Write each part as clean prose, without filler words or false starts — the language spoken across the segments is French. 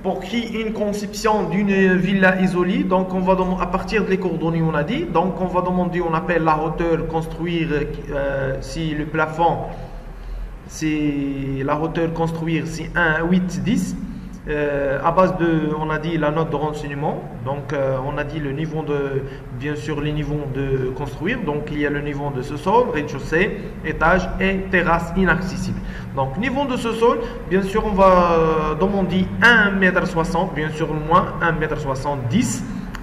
pour créer une conception d'une villa isolée. Donc, on va à partir des coordonnées, on a dit. Donc, on va demander, on appelle la hauteur construire si le plafond, c'est la hauteur construire, c'est 1, 8, 10. À base de, on a dit la note de renseignement, donc on a dit le niveau de, bien sûr les niveaux de construire, donc il y a le niveau de sous-sol, rez-de-chaussée, étage et terrasse inaccessible. Donc niveau de sous-sol, bien sûr on va demander 1,60 m, bien sûr moins 1,70 m.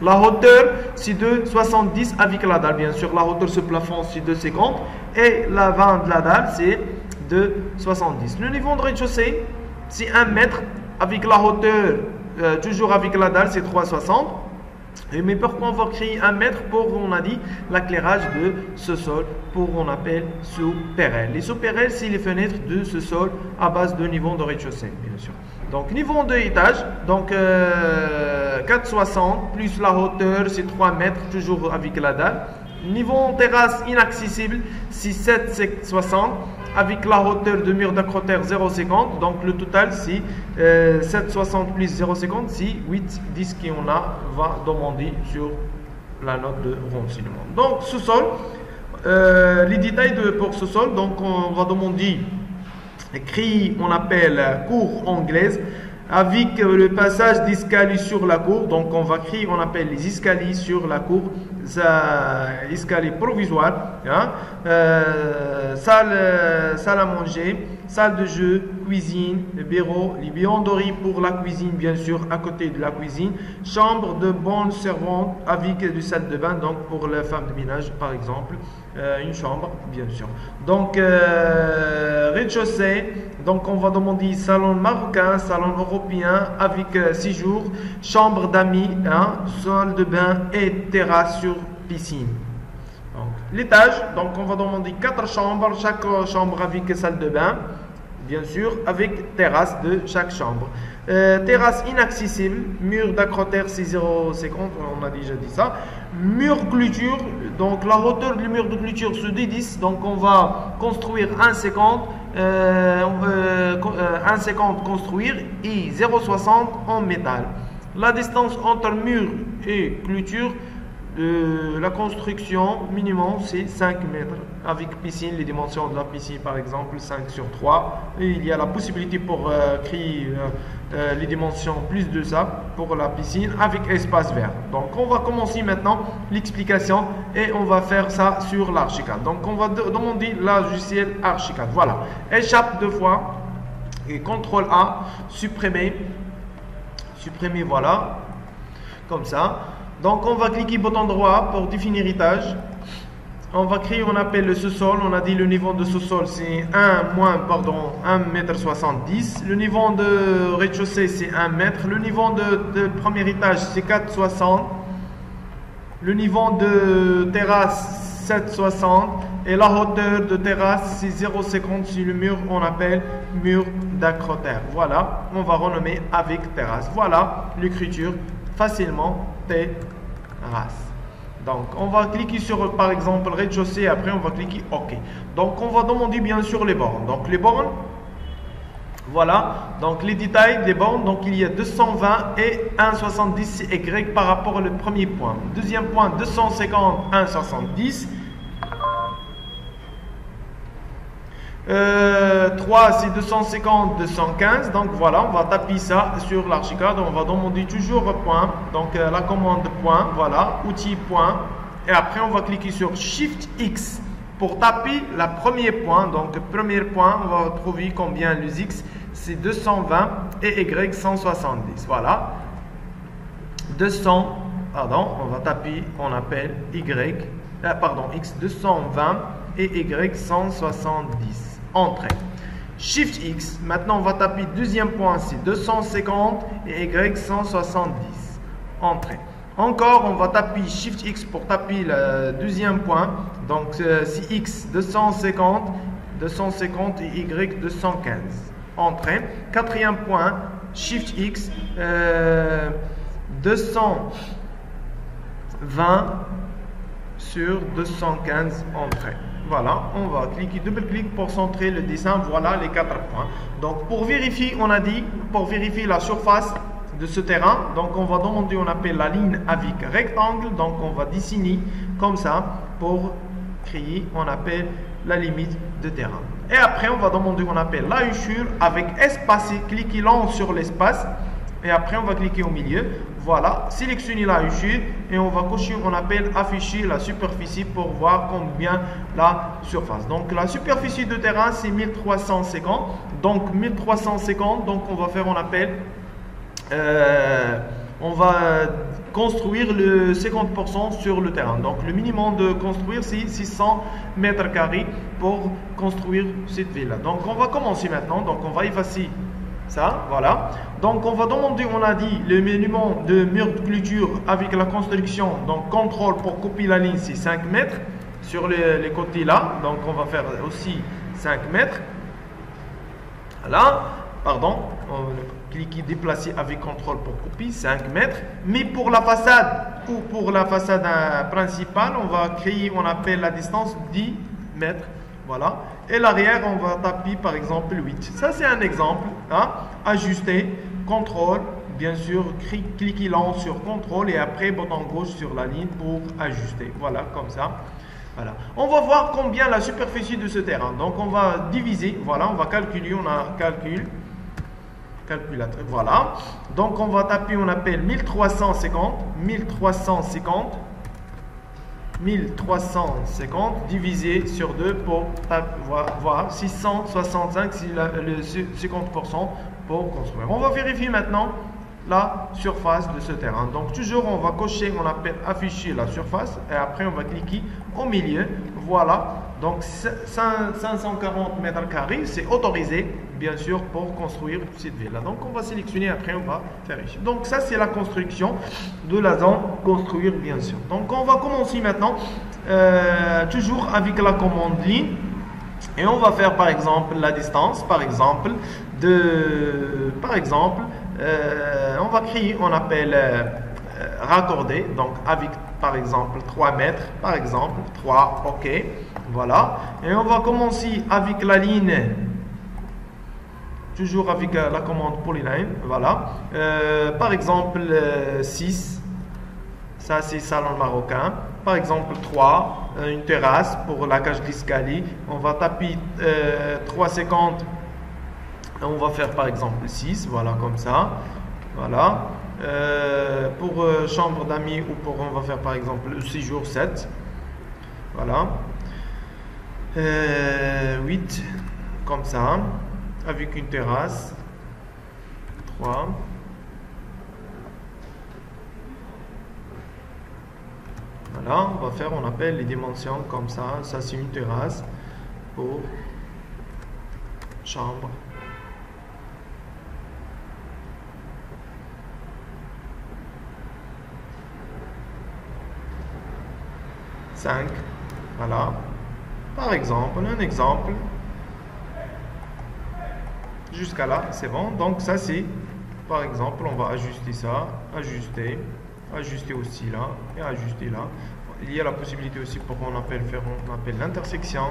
La hauteur c'est de 70 avec la dalle, bien sûr la hauteur ce plafond c'est de 50 et la vente de la dalle c'est de 70. Le niveau de rez-de-chaussée c'est 1 mètre. Avec la hauteur, toujours avec la dalle, c'est 3,60. Mais pourquoi on va créer 1 mètre pour, on a dit, l'éclairage de ce sol, pour on appelle sous-pérelle. Les sous-pérelles, c'est les fenêtres de ce sol à base de niveau de rez-de-chaussée, bien sûr. Donc, niveau de étage, donc 4,60 plus la hauteur, c'est 3 mètres, toujours avec la dalle. Niveau terrasse inaccessible, c'est 7,60. Avec la hauteur de mur d'acrotère 0,50, donc le total c'est 7,60 plus 0,50, c'est 8,10 qu'on va demander sur la note de renseignement. Donc sous-sol, les détails pour sous-sol, donc on va demander écrit, on appelle cour anglaise, avec le passage d'escalier sur la cour. Donc on va créer, on appelle les escaliers sur la cour, escalier provisoire, hein? Salle à manger, salle de jeu, cuisine, bureau, les buanderies pour la cuisine bien sûr à côté de la cuisine, chambre de bonne servante avec du salle de bain, donc pour la femme de ménage par exemple, une chambre bien sûr. Donc rez-de-chaussée, donc on va demander salon marocain, salon européen avec séjour, chambre d'amis, hein, salle de bain et terrasse sur piscine. L'étage, donc on va demander 4 chambres, chaque chambre avec salle de bain, bien sûr, avec terrasse de chaque chambre. Terrasse inaccessible, mur d'acrotère c'est 0,50, on a déjà dit ça. Mur clôture, donc la hauteur du mur de clôture c'est 10, donc on va construire 1,50 construire et 0,60 en métal. La distance entre mur et clôture de la construction minimum c'est 5 mètres avec piscine, les dimensions de la piscine par exemple 5 sur 3 et il y a la possibilité pour créer les dimensions plus de ça pour la piscine avec espace vert. Donc on va commencer maintenant l'explication et on va faire ça sur l'Archicad. Donc on va demander la logiciel Archicad. Voilà, échappe 2 fois et CTRL A, supprimer, voilà, comme ça. Donc on va cliquer bouton droit pour définir étage. On va créer, on appelle le sous-sol. On a dit le niveau de sous-sol c'est 1,70 m. Le niveau de rez-de-chaussée c'est 1 mètre. Le niveau de premier étage c'est 4,60. Le niveau de terrasse 7,60. Et la hauteur de terrasse c'est 0,50 sur le mur, on appelle mur d'acrotère. Voilà, on va renommer avec terrasse. Voilà l'écriture facilement terrasse. Donc on va cliquer sur par exemple rez-de-chaussée, après on va cliquer OK. Donc on va demander bien sûr les bornes. Donc les bornes, voilà, donc les détails des bornes, donc il y a 220 et 1,70 Y par rapport au premier point. Deuxième point 250, 1,70. 3 c'est 250, 215. Donc voilà, on va taper ça sur l'Archicad. On va demander toujours point, donc la commande point, voilà, outil point, et après on va cliquer sur Shift X pour taper la premier point. Donc premier point, on va trouver combien le X c'est 220 et Y 170. Voilà, 200, pardon, on va taper, on appelle Y, X 220 et Y 170. Entrée. Shift X. Maintenant, on va taper deuxième point, c'est 250 et Y 170. Entrée. Encore, on va taper Shift X pour taper le deuxième point. Donc, c'est X 250 et Y 215. Entrée. Quatrième point, Shift X 220 sur 215. Entrée. Voilà, on va cliquer, double-clic pour centrer le dessin. Voilà les 4 points. Donc pour vérifier, on a dit, pour vérifier la surface, de ce terrain. Donc on va demander, on appelle la ligne avec rectangle. Donc on va dessiner comme ça pour créer, on appelle la limite de terrain. Et après on va demander, on appelle la hachure avec espace. Cliquez là sur l'espace. Et après on va cliquer au milieu. Voilà, sélectionnez la hachure et on va cocher, on appelle afficher la superficie pour voir combien la surface. Donc la superficie de terrain c'est 1350. Donc 1350, donc on va faire, on appelle, on va construire le 50% sur le terrain. Donc le minimum de construire c'est 600 mètres carrés pour construire cette ville-là. Donc on va commencer maintenant. Donc on va effacer ça, voilà. Donc on va demander, on a dit, le minimum de mur de clôture avec la construction. Donc contrôle pour copier la ligne, c'est 5 mètres sur les côtés là. Donc on va faire aussi 5 mètres. Voilà, pardon, on clique déplacer avec contrôle pour copier, 5 mètres. Mais pour la façade ou pour la façade principale, on va créer, on appelle la distance 10 mètres. Voilà. Et l'arrière, on va taper par exemple 8. Ça, c'est un exemple. Hein? Ajuster, contrôle, bien sûr, cliquez là sur contrôle et après bouton gauche sur la ligne pour ajuster. Voilà, comme ça. Voilà. On va voir combien la superficie de ce terrain. Donc, on va diviser. Voilà, on va calculer. On a calculatrice. Voilà. Donc, on va taper, on appelle 1350. 1350 divisé sur 2 pour voir 665, c'est le 50% pour construire. On va vérifier maintenant la surface de ce terrain. Donc toujours on va cocher, on appelle afficher la surface et après on va cliquer au milieu. Voilà, donc 540 mètres carrés, c'est autorisé bien sûr pour construire cette ville là. Donc on va sélectionner, après on va faire ici. Donc ça c'est la construction de la zone construire bien sûr. Donc on va commencer maintenant toujours avec la commande ligne et on va faire par exemple la distance, par exemple on va créer, on appelle raccorder, donc avec par exemple 3 mètres, par exemple 3, ok, voilà. Et on va commencer avec la ligne, toujours avec la commande polyline, voilà. Par exemple 6, ça c'est salon marocain. Par exemple 3, une terrasse pour la cage d'escalier. On va taper 3,50. On va faire par exemple 6, voilà comme ça. Voilà. Pour chambre d'amis ou pour, on va faire par exemple le séjour 7. Voilà. 8, comme ça. Avec une terrasse. 3. Voilà, on va faire, on appelle les dimensions comme ça. Ça c'est une terrasse pour chambre. 5, voilà, par exemple, un exemple, jusqu'à là, c'est bon. Donc ça c'est, par exemple, on va ajuster ça, ajuster aussi là, et ajuster là. Il y a la possibilité aussi pour qu'on appelle faire, on appelle l'intersection,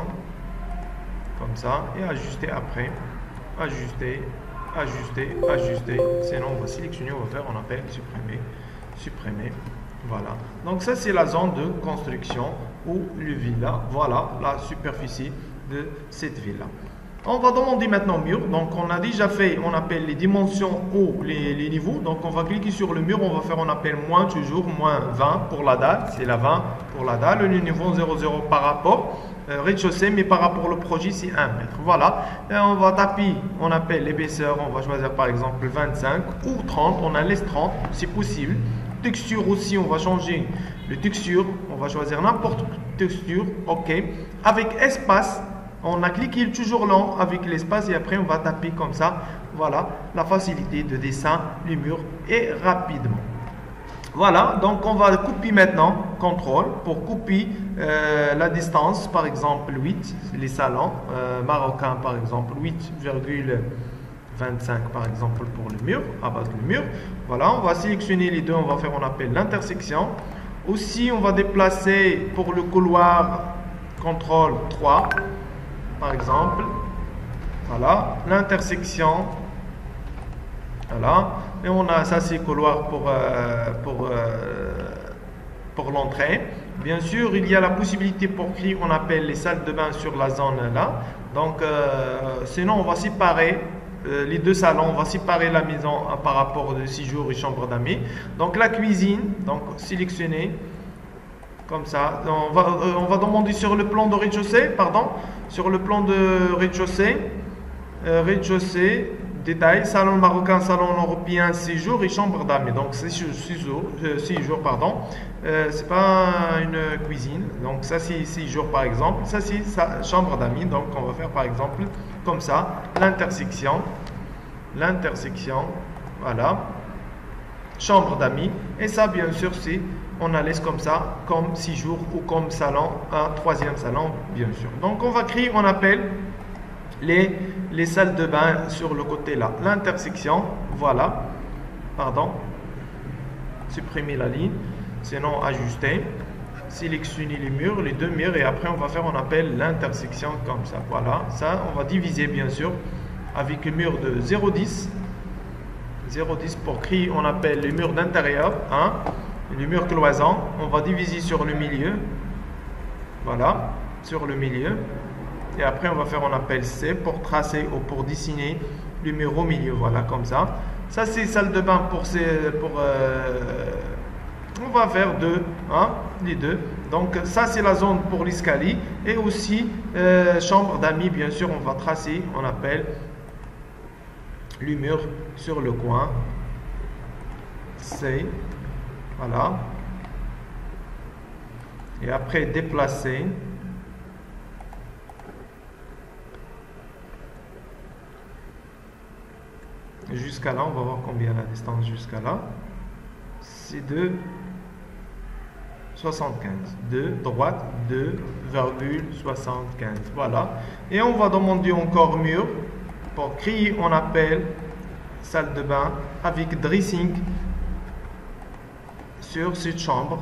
comme ça, et ajuster après, ajuster, sinon on va sélectionner, on va faire, on appelle supprimer. Voilà, donc ça c'est la zone de construction ou le villa. Voilà la superficie de cette villa. On va demander maintenant mur. Donc on a déjà fait, on appelle les dimensions ou les niveaux. Donc on va cliquer sur le mur, on va faire, on appelle moins, toujours moins 20 pour la dalle, c'est la 20 pour la dalle. Le niveau 00 par rapport rez-de-chaussée, mais par rapport au projet c'est 1 mètre. Voilà, et on va taper, on appelle l'épaisseur, on va choisir par exemple 25 ou 30, on a laisse 30, c'est possible. Texture aussi, on va changer le texture, on va choisir n'importe quelle texture, ok. Avec espace, on a cliqué toujours là avec l'espace et après on va taper comme ça. Voilà la facilité de dessin du mur et rapidement. Voilà, donc on va couper maintenant, contrôle, pour couper la distance, par exemple 8, les salons marocains par exemple 8,25 par exemple pour le mur, à base du mur. Voilà, on va sélectionner les deux, on va faire, on appelle l'intersection. Aussi, on va déplacer pour le couloir, contrôle 3, par exemple. Voilà, l'intersection. Voilà, Et on a ça, c'est couloir pour l'entrée. Bien sûr, il y a la possibilité pour qui on appelle les salles de bain sur la zone là. Donc, sinon, on va séparer les deux salons, on va séparer la maison par rapport de séjour et chambre d'amis. Donc, la cuisine, donc sélectionner comme ça. On va demander sur le plan de rez-de-chaussée, sur le plan de rez-de-chaussée, détail, salon marocain, salon européen, séjour et chambre d'amis. Donc, séjour, c'est pas une cuisine. Donc, ça, c'est séjour par exemple. Ça, c'est chambre d'amis. Donc, on va faire par exemple comme ça, l'intersection, voilà, chambre d'amis. Et ça, bien sûr, on la laisse comme ça, comme séjour ou comme salon, un troisième salon, bien sûr. Donc, on va créer, on appelle les salles de bain sur le côté là. L'intersection, voilà, supprimer la ligne, sinon ajuster, sélectionner les murs, les deux murs, et après on va faire, on appelle l'intersection comme ça. Voilà, ça, on va diviser bien sûr avec le mur de 0,10. 0,10 pour créer, on appelle les murs d'intérieur, hein, les murs cloisons. On va diviser sur le milieu, voilà, sur le milieu. Et après, on va faire, on appelle C pour tracer ou pour dessiner le mur au milieu. Voilà, comme ça. Ça, c'est salle de bain on va faire deux, hein, les deux. Donc, ça, c'est la zone pour l'escalier. Et aussi, chambre d'amis, bien sûr, on va tracer, on appelle le mur sur le coin. C. Voilà. Et après, déplacer. Jusqu'à là, on va voir combien la distance jusqu'à là. C'est de 75. De droite, 2,75. Voilà. Et on va demander encore mur. Pour créer, on appelle salle de bain avec dressing sur cette chambre.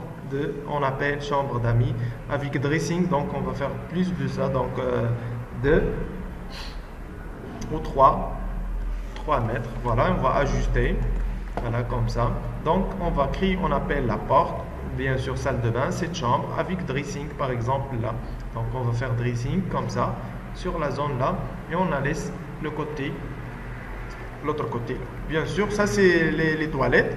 On appelle chambre d'amis avec dressing. Donc, on va faire plus de ça. Donc, 2 ou 3 mètres, voilà, on va ajuster, voilà, comme ça. Donc, on va créer, on appelle la porte, bien sûr, salle de bain, cette chambre, avec dressing, par exemple, là. Donc, on va faire dressing, comme ça, sur la zone là, et on la laisse l'autre côté. Bien sûr, ça, c'est les toilettes.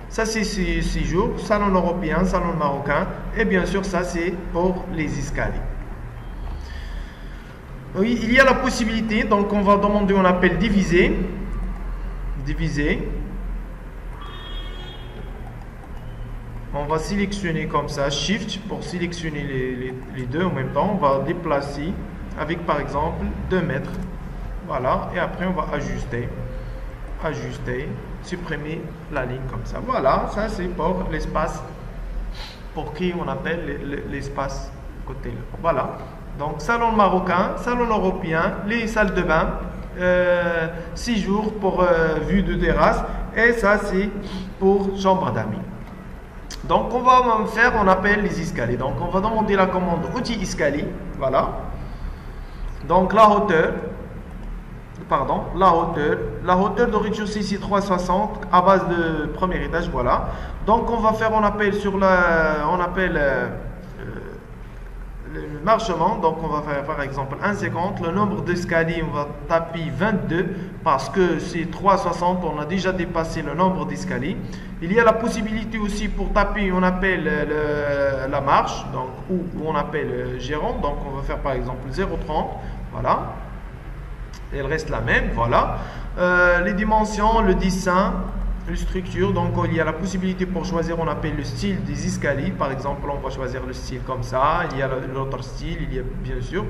Ça, c'est séjour, salon européen, salon marocain, et bien sûr, ça, c'est pour les escaliers. Oui, il y a la possibilité, donc on va demander, on appelle diviser. On va sélectionner comme ça, Shift pour sélectionner les deux en même temps. On va déplacer avec par exemple 2 mètres. Voilà, et après on va ajuster, supprimer la ligne comme ça. Voilà, ça c'est pour l'espace, pour qui on appelle l'espace côté là. Voilà, donc salon marocain, salon européen, les salles de bain. 6 jours pour vue de terrasse, et ça c'est pour chambre d'amis. Donc on va faire, on appelle les escaliers. Donc on va demander la commande outil escalier, voilà. Donc la hauteur de rez-de-chaussée c'est 3,60 à base de premier étage, voilà. Donc on va faire, on appelle le marchement, donc on va faire par exemple 1,50. Le nombre d'escaliers, on va taper 22 parce que c'est 3,60, on a déjà dépassé le nombre d'escaliers. Il y a la possibilité aussi pour taper, on appelle la marche, donc, ou on appelle gérant, donc on va faire par exemple 0,30, voilà. Elle reste la même, voilà. Les dimensions, le dessin, la structure, donc il y a la possibilité pour choisir, on appelle le style des escaliers, par exemple on va choisir le style comme ça, il y a l'autre style, il y a bien sûr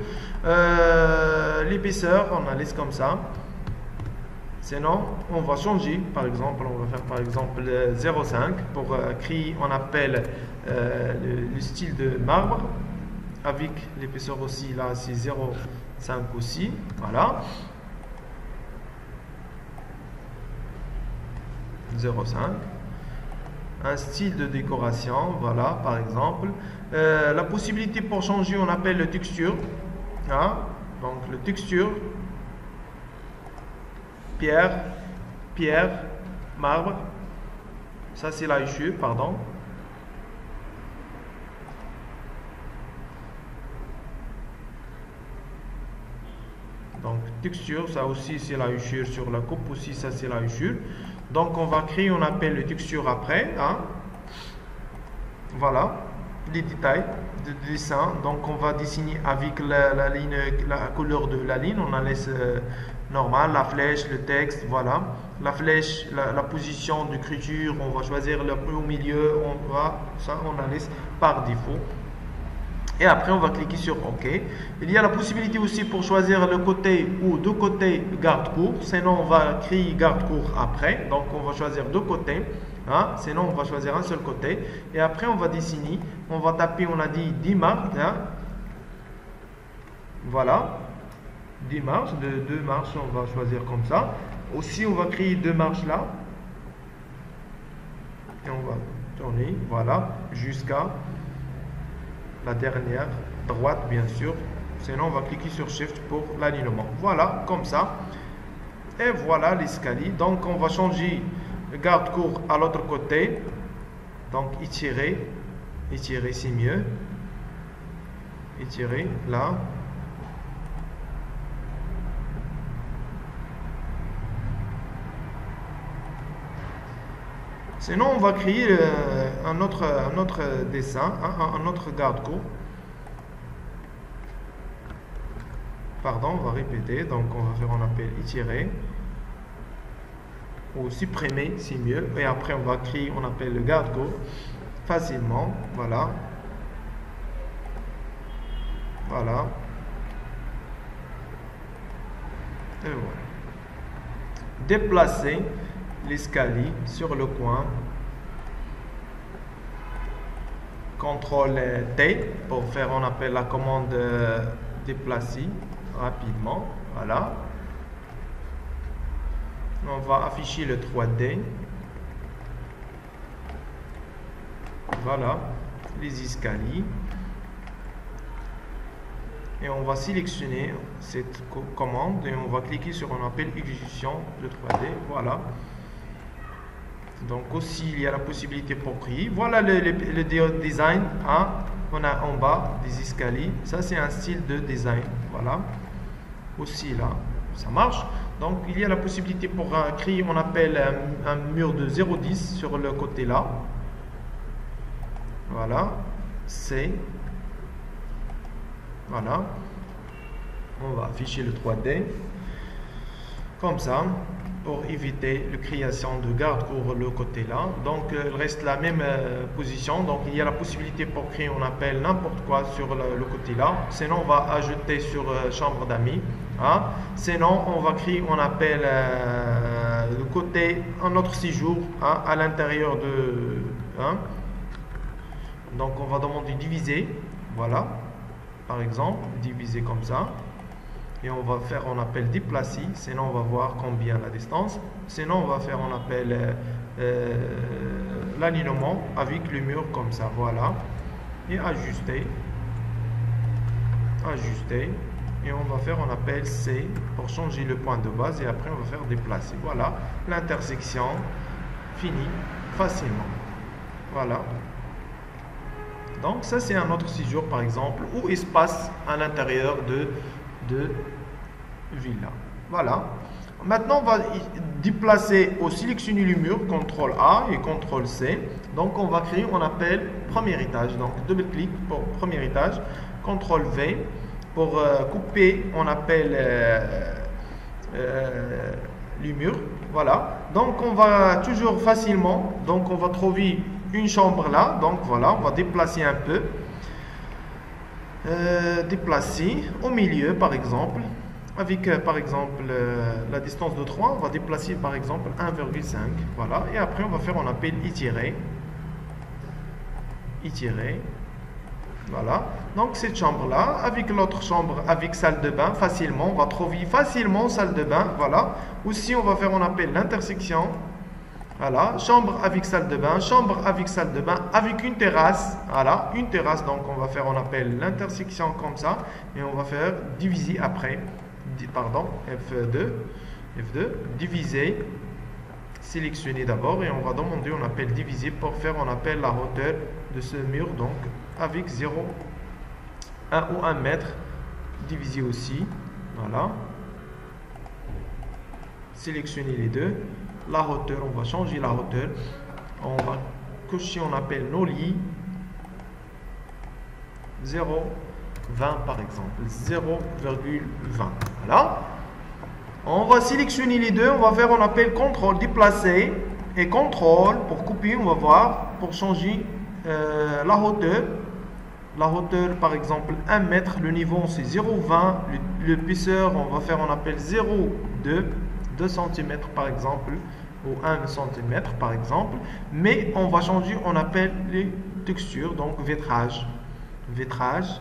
l'épaisseur, on la laisse comme ça. Sinon on va changer, par exemple on va faire par exemple 0,5 pour créer, on appelle le style de marbre, avec l'épaisseur aussi là c'est 0,5 aussi, voilà. 0,5. Un style de décoration, voilà, par exemple. La possibilité pour changer, on appelle le texture. Hein? Donc, le texture, pierre, marbre. Ça, c'est la hachure, pardon. Donc, texture, ça aussi, c'est la hachure. Sur la coupe aussi, ça, c'est la hachure. Donc, on va créer, on appelle le texture après. Hein. Voilà, les détails de dessin. Donc, on va dessiner avec la ligne, la couleur de la ligne. On en laisse normal, la flèche, le texte, voilà. La flèche, la position d'écriture, on va choisir le au milieu, ça on la laisse par défaut. Et après on va cliquer sur OK. Il y a la possibilité aussi pour choisir le côté ou deux côtés garde-court, sinon on va créer garde-court après. Donc on va choisir deux côtés, hein? Sinon on va choisir un seul côté. Et après on va dessiner, on va taper, on a dit 10 marques, hein? Voilà. 10 marches, de 2 marches, on va choisir comme ça. Aussi, on va créer 2 marches là. Et on va tourner, voilà, jusqu'à la dernière droite, bien sûr. Sinon, on va cliquer sur Shift pour l'alignement. Voilà, comme ça. Et voilà l'escalier. Donc, on va changer le garde-court à l'autre côté. Donc, étirer, c'est mieux. Étirer, là. Sinon, on va créer un autre dessin, un autre garde-court. Pardon, on va répéter. Donc, on va faire, on appelle étirer. Ou supprimer, c'est mieux. Et après, on va créer, on appelle le garde-court facilement. Voilà. Voilà. Et voilà. Déplacer l'escalier sur le coin. CTRL T pour faire, on appelle la commande déplacer rapidement. Voilà. On va afficher le 3D. Voilà les escaliers. Et on va sélectionner cette commande et on va cliquer sur, on appelle exécution de 3D. Voilà. Donc aussi, il y a la possibilité pour créer. Voilà le design. Hein. On a en bas des escaliers. Ça, c'est un style de design. Voilà. Aussi là, ça marche. Donc, il y a la possibilité pour créer, on appelle un mur de 0,10 sur le côté là. Voilà. C. Voilà. On va afficher le 3D. Comme ça. Pour éviter la création de garde-court le côté là. Donc il reste la même position. Donc il y a la possibilité pour créer, on appelle n'importe quoi sur le côté là. Sinon on va ajouter sur chambre d'amis. Hein. Sinon on va créer, on appelle le côté un autre séjour, hein, à l'intérieur de. Hein. Donc on va demander diviser. Voilà. Par exemple, diviser comme ça. Et on va faire, on appelle déplacer, sinon on va voir combien la distance. Sinon on va faire, on appelle l'alignement avec le mur comme ça, voilà. Et ajuster. Ajuster. Et on va faire, on appelle C pour changer le point de base. Et après on va faire déplacer. Voilà, l'intersection finie facilement. Voilà. Donc ça c'est un autre séjour par exemple, ou espace à l'intérieur de villa. Voilà. Maintenant, on va déplacer ou sélectionner le mur, CTRL A et CTRL C. Donc, on va créer, on appelle premier étage. Donc, double-clic pour premier étage. CTRL V pour couper, on appelle le mur. Voilà. Donc, on va toujours facilement. Donc, on va trouver une chambre là. Donc, voilà, on va déplacer un peu. Déplacer au milieu par exemple avec par exemple la distance de 3, on va déplacer par exemple 1,5, voilà, et après on va faire, on appelle étirer, voilà. Donc cette chambre là avec l'autre chambre avec salle de bain, facilement on va trouver facilement salle de bain, voilà. Aussi on va faire, on appelle l'intersection. Voilà, chambre avec salle de bain, chambre avec salle de bain, avec une terrasse. Voilà, une terrasse. Donc, on va faire, on appelle l'intersection comme ça. Et on va faire diviser après. Pardon, F2. Diviser. sélectionner d'abord et on va demander, on appelle diviser pour faire, on appelle la hauteur de ce mur, donc avec 0, 1 ou 1 mètre, diviser aussi, voilà. Sélectionner les deux. La hauteur, on va changer la hauteur. On va cocher, on appelle nos lits. 0,20 par exemple. 0,20. Voilà. On va sélectionner les deux. On va faire, on appelle contrôle, déplacer. Et contrôle, pour couper, on va voir, pour changer la hauteur. La hauteur, par exemple, 1 mètre. Le niveau, c'est 0,20. L'épaisseur, on va faire, on appelle 0,2. 2 cm par exemple, ou 1 cm par exemple, mais on va changer, on appelle les textures, donc vitrage. Vitrage.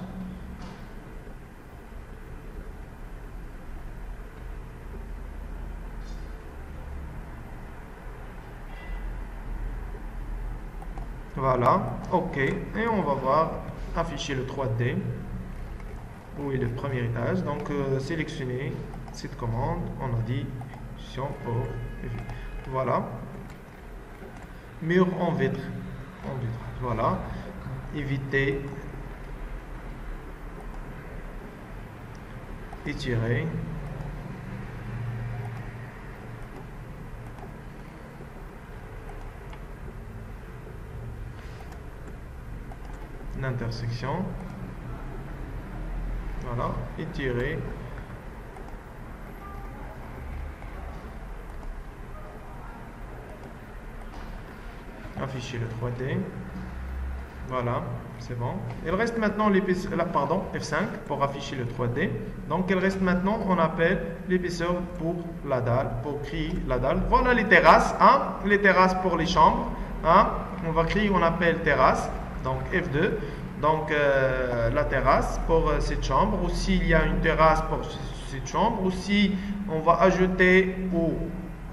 Voilà, ok, et on va voir afficher le 3D, où est le premier étage, donc sélectionner cette commande, on a dit pour voilà, mur en vitre, voilà, éviter, étirer, l'intersection, voilà, étirer, afficher le 3D, voilà, c'est bon. Il reste maintenant l'épaisseur, pardon, F5 pour afficher le 3D. Donc il reste maintenant, on appelle l'épaisseur pour la dalle, pour créer la dalle. Voilà les terrasses, hein, les terrasses pour les chambres, hein. On va créer, on appelle terrasse, donc F2. Donc la terrasse pour cette chambre. Aussi il y a une terrasse pour cette chambre. Aussi on va ajouter ou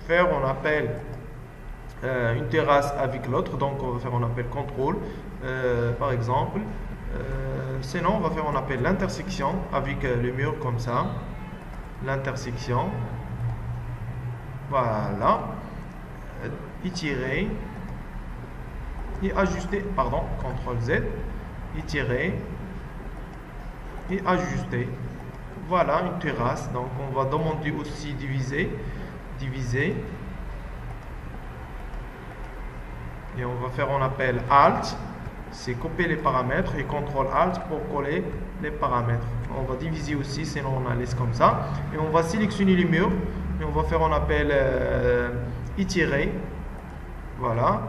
faire, on appelle une terrasse avec l'autre, donc on va faire, on appelle contrôle par exemple, sinon on va faire, on appelle l'intersection avec le mur comme ça, l'intersection, voilà, étirer et ajuster, pardon, CTRL Z, étirer et ajuster, voilà une terrasse. Donc on va demander aussi diviser, et on va faire, on appelle Alt, c'est copier les paramètres, et CTRL Alt pour coller les paramètres. On va diviser aussi, sinon on la laisse comme ça. Et on va sélectionner les murs, et on va faire, on appelle étirer, voilà.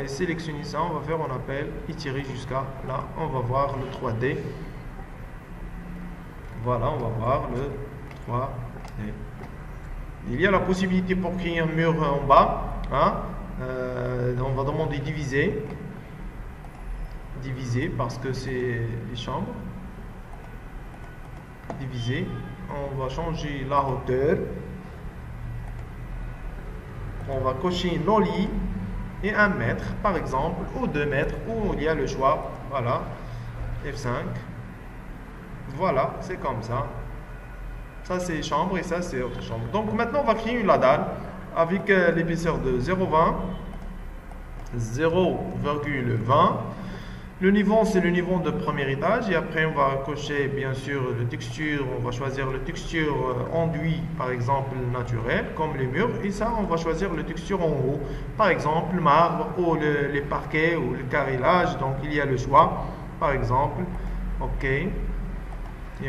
Et sélectionner ça, on va faire, on appelle étirer jusqu'à là. On va voir le 3D. Voilà, on va voir le 3D. Il y a la possibilité pour créer un mur en bas, hein. On va demander diviser parce que c'est les chambres, diviser, on va changer la hauteur, on va cocher nos lits et 1 mètre par exemple, ou 2 mètres, où il y a le choix, voilà, F5, voilà, c'est comme ça, c'est chambre et ça c'est autre chambre. Donc maintenant on va créer la dalle avec l'épaisseur de 0,20, le niveau c'est le niveau de premier étage, et après on va cocher bien sûr le texture, on va choisir le texture enduit par exemple naturel comme les murs, et ça on va choisir le texture en haut, par exemple le marbre ou les parquets ou le carrelage, donc il y a le choix par exemple, ok, et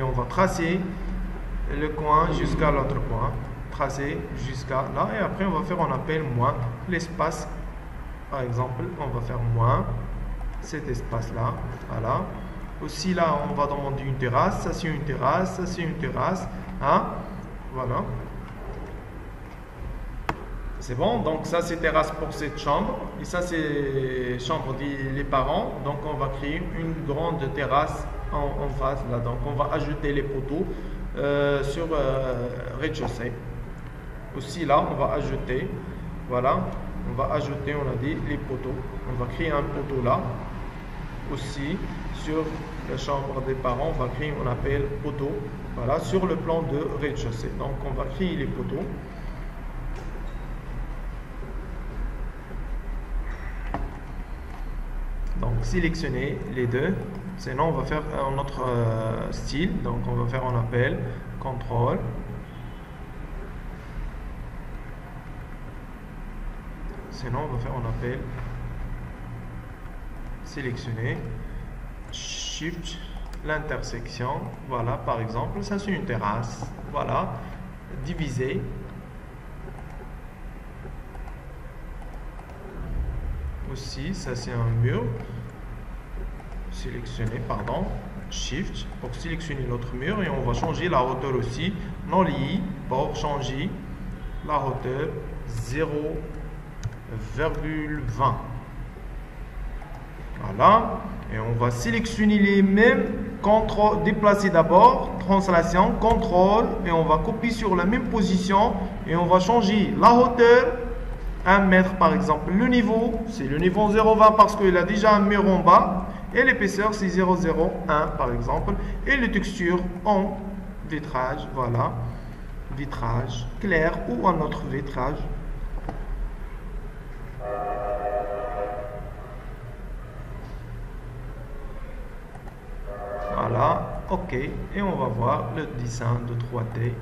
on va tracer le coin jusqu'à l'autre coin, tracer jusqu'à là, et après on va faire, on appelle moins l'espace, par exemple on va faire moins cet espace là, voilà. Aussi là on va demander une terrasse, ça c'est une terrasse, ça c'est une terrasse, hein, voilà, c'est bon. Donc ça c'est terrasse pour cette chambre, et ça c'est chambre des parents, donc on va créer une grande terrasse en face là, donc on va ajouter les poteaux sur rez-de-chaussée. Aussi là on va ajouter, voilà, on va ajouter, on a dit les poteaux, on va créer un poteau là. Aussi sur la chambre des parents on va créer, on appelle poteau, voilà, sur le plan de rez-de-chaussée. Donc on va créer les poteaux, sélectionner les deux. Sinon, on va faire un autre style. Donc, on va faire un appel contrôle. Sinon, on va faire un appel sélectionner. Shift l'intersection. Voilà, par exemple, ça c'est une terrasse. Voilà, diviser. Aussi, ça c'est un mur. Sélectionner, pardon, Shift pour sélectionner l'autre mur et on va changer la hauteur aussi. Non lié pour changer la hauteur 0,20. Voilà, et on va sélectionner les mêmes contrôle, déplacer d'abord, translation, contrôle, et on va copier sur la même position et on va changer la hauteur. 1 mètre par exemple, le niveau c'est le niveau 0,20 parce qu'il a déjà un mur en bas et l'épaisseur c'est 0,01 par exemple et les textures en vitrage, voilà, vitrage clair ou un autre vitrage. Voilà, ok, et on va voir le dessin de 3D.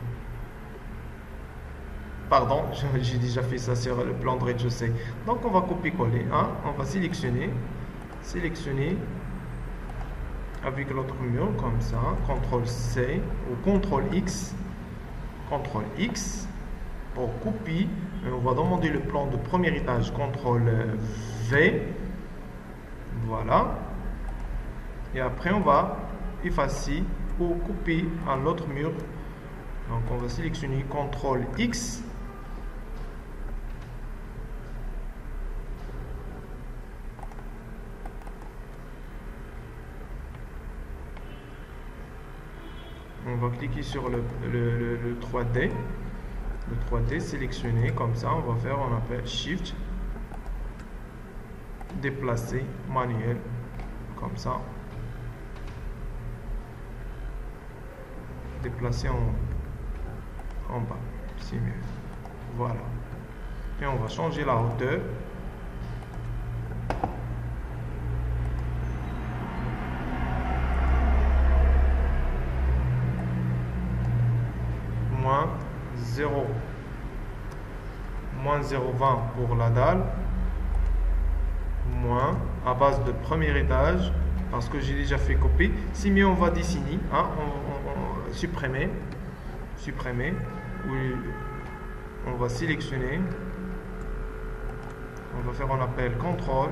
Pardon, j'ai déjà fait ça sur le plan de rez-de-chaussée. Donc on va copier-coller, hein? On va sélectionner avec l'autre mur comme ça, CTRL C ou CTRL X pour copier. Et on va demander le plan de premier étage, CTRL V, voilà. Et après on va effacer ou copier à l'autre mur. Donc on va sélectionner CTRL X. On va cliquer sur le 3D. Le 3D sélectionné comme ça. On va faire, on appelle Shift. Déplacer manuel. Comme ça. Déplacer en bas. C'est mieux. Voilà. Et on va changer la hauteur. Moins 0,20 pour la dalle, moins à base de premier étage parce que j'ai déjà fait copier. Si mieux on va dessiner, hein, on supprimer, oui, on va sélectionner, on va faire un appel contrôle,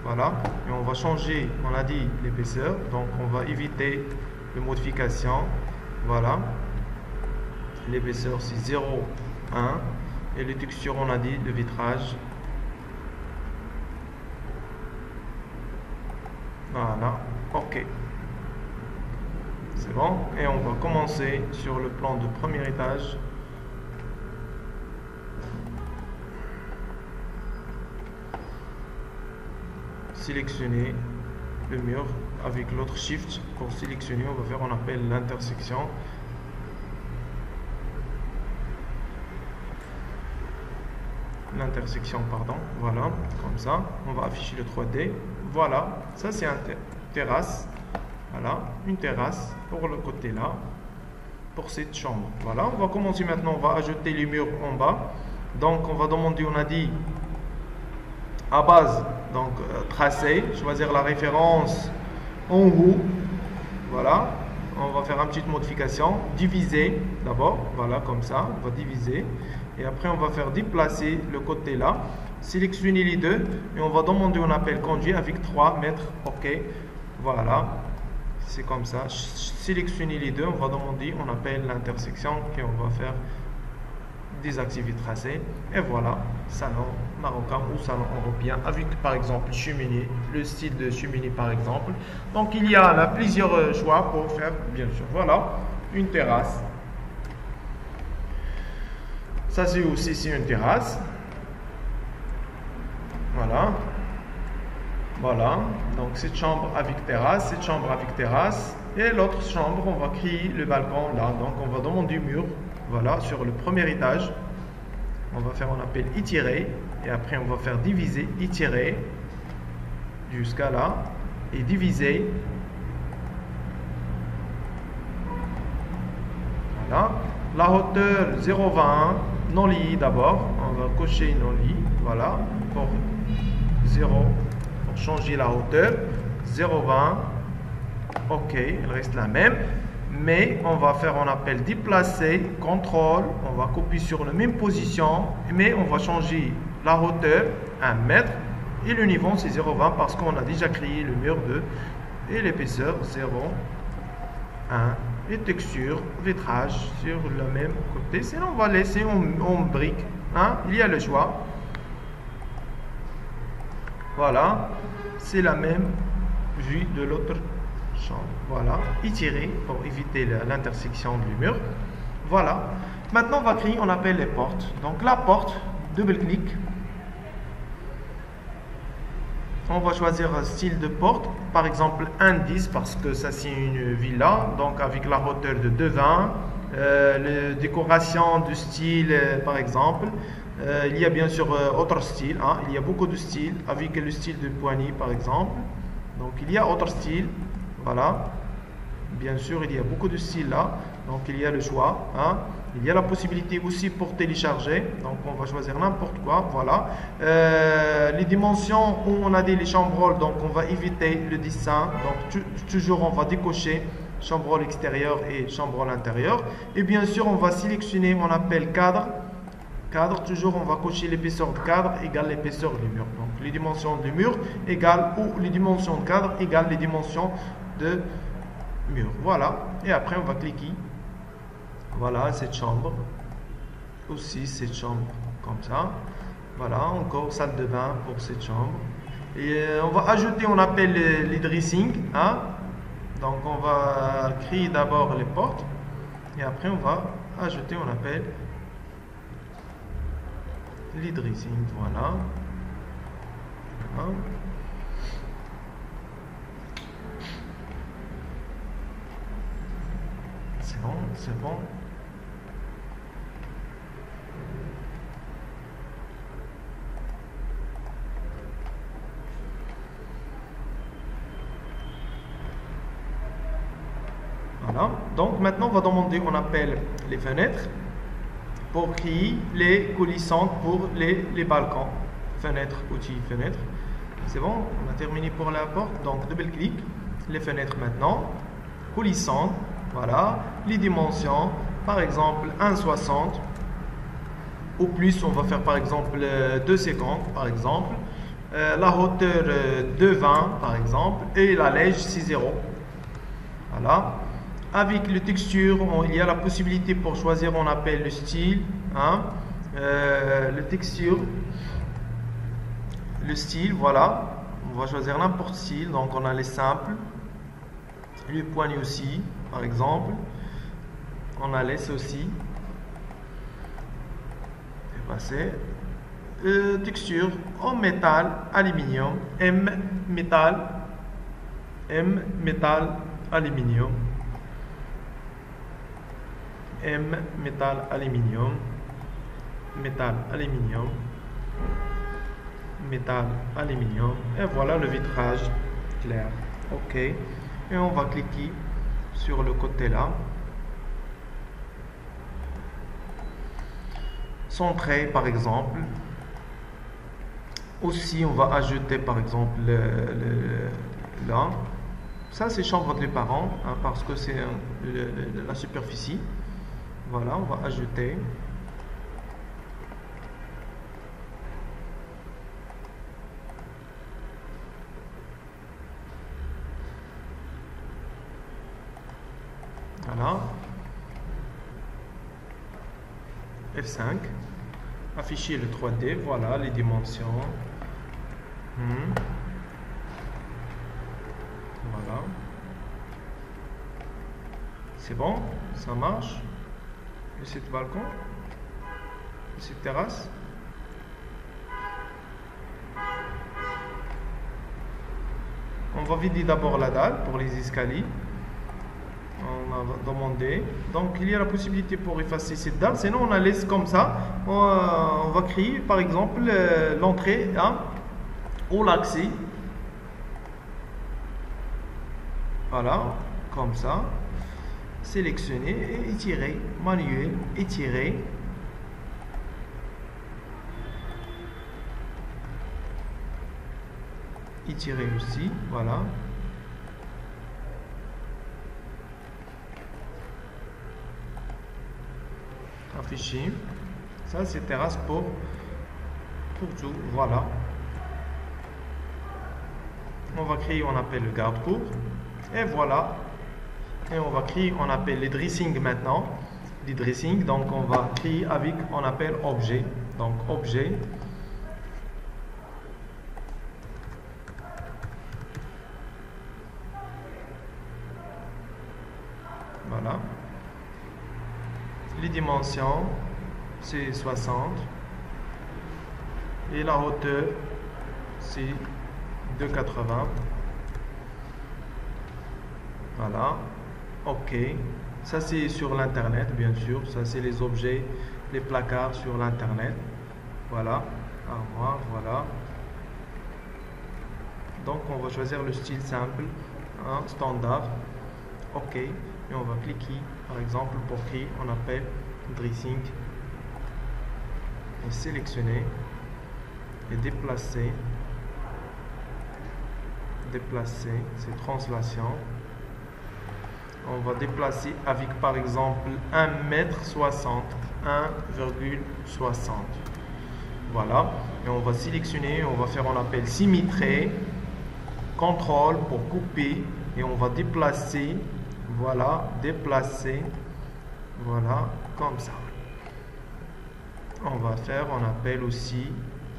voilà, et on va changer, on a dit l'épaisseur, donc on va éviter les modifications, voilà. L'épaisseur c'est 0,1 et les textures on a dit le vitrage. Voilà, ok. C'est bon. Et on va commencer sur le plan de premier étage. Sélectionner le mur avec l'autre shift pour sélectionner. On va faire, on appelle l'intersection. Pardon, voilà, comme ça on va afficher le 3D, voilà, ça c'est une terrasse, voilà, une terrasse pour le côté là, pour cette chambre, voilà. On va commencer maintenant, on va ajouter les murs en bas, donc on va demander, on a dit à base, donc tracer, choisir la référence en haut, voilà, on va faire une petite modification, diviser d'abord, voilà, comme ça, on va diviser. Et après, on va faire déplacer le côté là, sélectionner les deux et on va demander un appel conduit avec 3 mètres. OK, voilà, c'est comme ça. Sélectionner les deux, on va demander, on appelle l'intersection et on va faire désactiver tracé. Et voilà, salon marocain ou salon européen avec par exemple cheminée, le style de cheminée par exemple. Donc il y a là plusieurs choix pour faire, bien sûr. Voilà, une terrasse. Ça c'est aussi une terrasse. Voilà. Voilà. Donc cette chambre avec terrasse, cette chambre avec terrasse. Et l'autre chambre, on va créer le balcon là. Donc on va demander mur. Voilà, sur le premier étage. On va faire un appel étirer. Et après on va faire diviser, étirer. jusqu'à là et diviser. Voilà. La hauteur 0,21, non lié d'abord. On va cocher non lié. Voilà. Pour 0, pour changer la hauteur. 0,20. OK, elle reste la même. Mais on va faire, on appelle déplacer, contrôle. On va copier sur la même position. Mais on va changer la hauteur 1 mètre. Et le niveau c'est 0,20 parce qu'on a déjà créé le mur et l'épaisseur 0,1 et texture, vitrage sur le même côté. Sinon on va laisser en brique. Hein? Il y a le choix. Voilà, c'est la même vue de l'autre chambre. Voilà, étirer pour éviter l'intersection du mur. Voilà. Maintenant on va créer, on appelle les portes. Donc la porte, double-clic. On va choisir un style de porte, par exemple 1,10 parce que ça c'est une villa, donc avec la hauteur de 2,20. La décoration du style, par exemple. Il y a bien sûr autre style, hein. Il y a beaucoup de styles avec le style de poignée par exemple. Donc il y a autre style, voilà. Bien sûr il y a beaucoup de styles là, donc il y a le choix, hein. Il y a la possibilité aussi pour télécharger, donc on va choisir n'importe quoi, voilà. Les dimensions où on a dit les chambres, donc on va éviter le dessin, donc toujours on va décocher chambre extérieure et chambre intérieure. Et bien sûr on va sélectionner, on appelle cadre. Cadre, toujours on va cocher l'épaisseur de cadre égale l'épaisseur du mur. Donc les dimensions du mur égale, ou les dimensions de cadre égale les dimensions de mur. Voilà, et après on va cliquer. Voilà cette chambre, aussi cette chambre comme ça. Voilà, encore salle de bain pour cette chambre. Et on va ajouter, on appelle les dressings, hein? Donc on va créer d'abord les portes et après on va ajouter, on appelle les dressings. Voilà. Voilà. C'est bon, c'est bon. Voilà. Donc maintenant on va demander, on appelle les fenêtres pour créer les coulissantes pour les balcons. Fenêtre, outil, fenêtre. C'est bon, on a terminé pour la porte. Donc double-clic, les fenêtres maintenant. Coulissantes, voilà. Les dimensions, par exemple 1,60. Au plus, on va faire par exemple 2,50 par exemple. La hauteur 2,20 par exemple. Et la lège 6,0. Voilà. Avec le texture, il y a la possibilité pour choisir, on appelle le style, hein, le texture, le style, voilà. On va choisir n'importe style, donc on a les simples, le poignet aussi, par exemple. On a laissé aussi. Et passer. Texture en métal, aluminium, M métal, aluminium. M, métal, aluminium, métal, aluminium, métal, aluminium. Et voilà le vitrage clair. OK. Et on va cliquer sur le côté là. Centrer par exemple. Aussi, on va ajouter par exemple là. Ça, c'est chambre des parents, hein, parce que c'est la superficie. Voilà, on va ajouter. Voilà. F5. Afficher le 3D. Voilà les dimensions. Voilà. C'est bon, ça marche. Et cet balcon, et cette terrasse. On va vider d'abord la dalle pour les escaliers. On a demandé. Donc il y a la possibilité pour effacer cette dalle. Sinon on la laisse comme ça. On va créer par exemple l'entrée, hein, ou l'accès. Voilà, comme ça. Sélectionner et étirer, manuel, étirer. Étirer aussi, voilà. Afficher. Ça, c'est terrasse pour tout, voilà. On va créer, on appelle le garde-cour. Et voilà. Et on va créer, on appelle les dressings maintenant. Les dressings, donc on va créer avec, on appelle objet. Donc objet. Voilà. Les dimensions, c'est 60. Et la hauteur, c'est 2,80. Voilà. OK. Ça, c'est sur l'Internet, bien sûr. Ça, c'est les objets, les placards sur l'Internet. Voilà. Armoire, voilà. Donc, on va choisir le style simple, hein, standard. OK. Et on va cliquer, par exemple, pour créer, on appelle dressing. Et sélectionner. Et déplacer. Déplacer, c'est translation. On va déplacer avec par exemple 1,60 m, 1,60. Voilà. Et on va sélectionner, on va faire, on appelle symétrie, contrôle pour couper, et on va déplacer, voilà, déplacer, voilà, comme ça. On va faire, on appelle aussi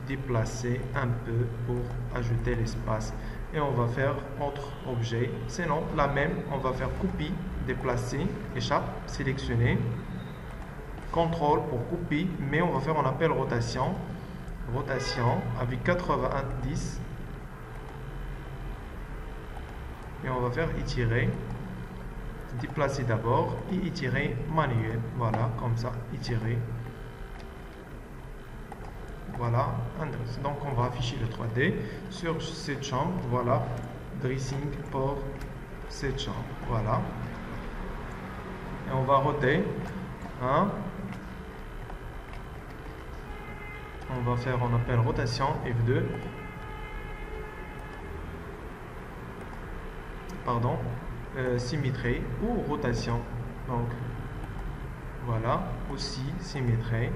déplacer un peu pour ajouter l'espace. Et on va faire autre objet, sinon la même, on va faire couper, déplacer, échappe, sélectionner, contrôle pour couper, mais on va faire, on appelle rotation, rotation avec 90, et on va faire étirer, déplacer d'abord et étirer manuel, voilà, comme ça, étirer. Voilà, donc on va afficher le 3D sur cette chambre, voilà, dressing pour cette chambre, voilà. Et on va roter, hein. On va faire, on appelle rotation F2, pardon, symétrie ou rotation, donc voilà, aussi symétrie.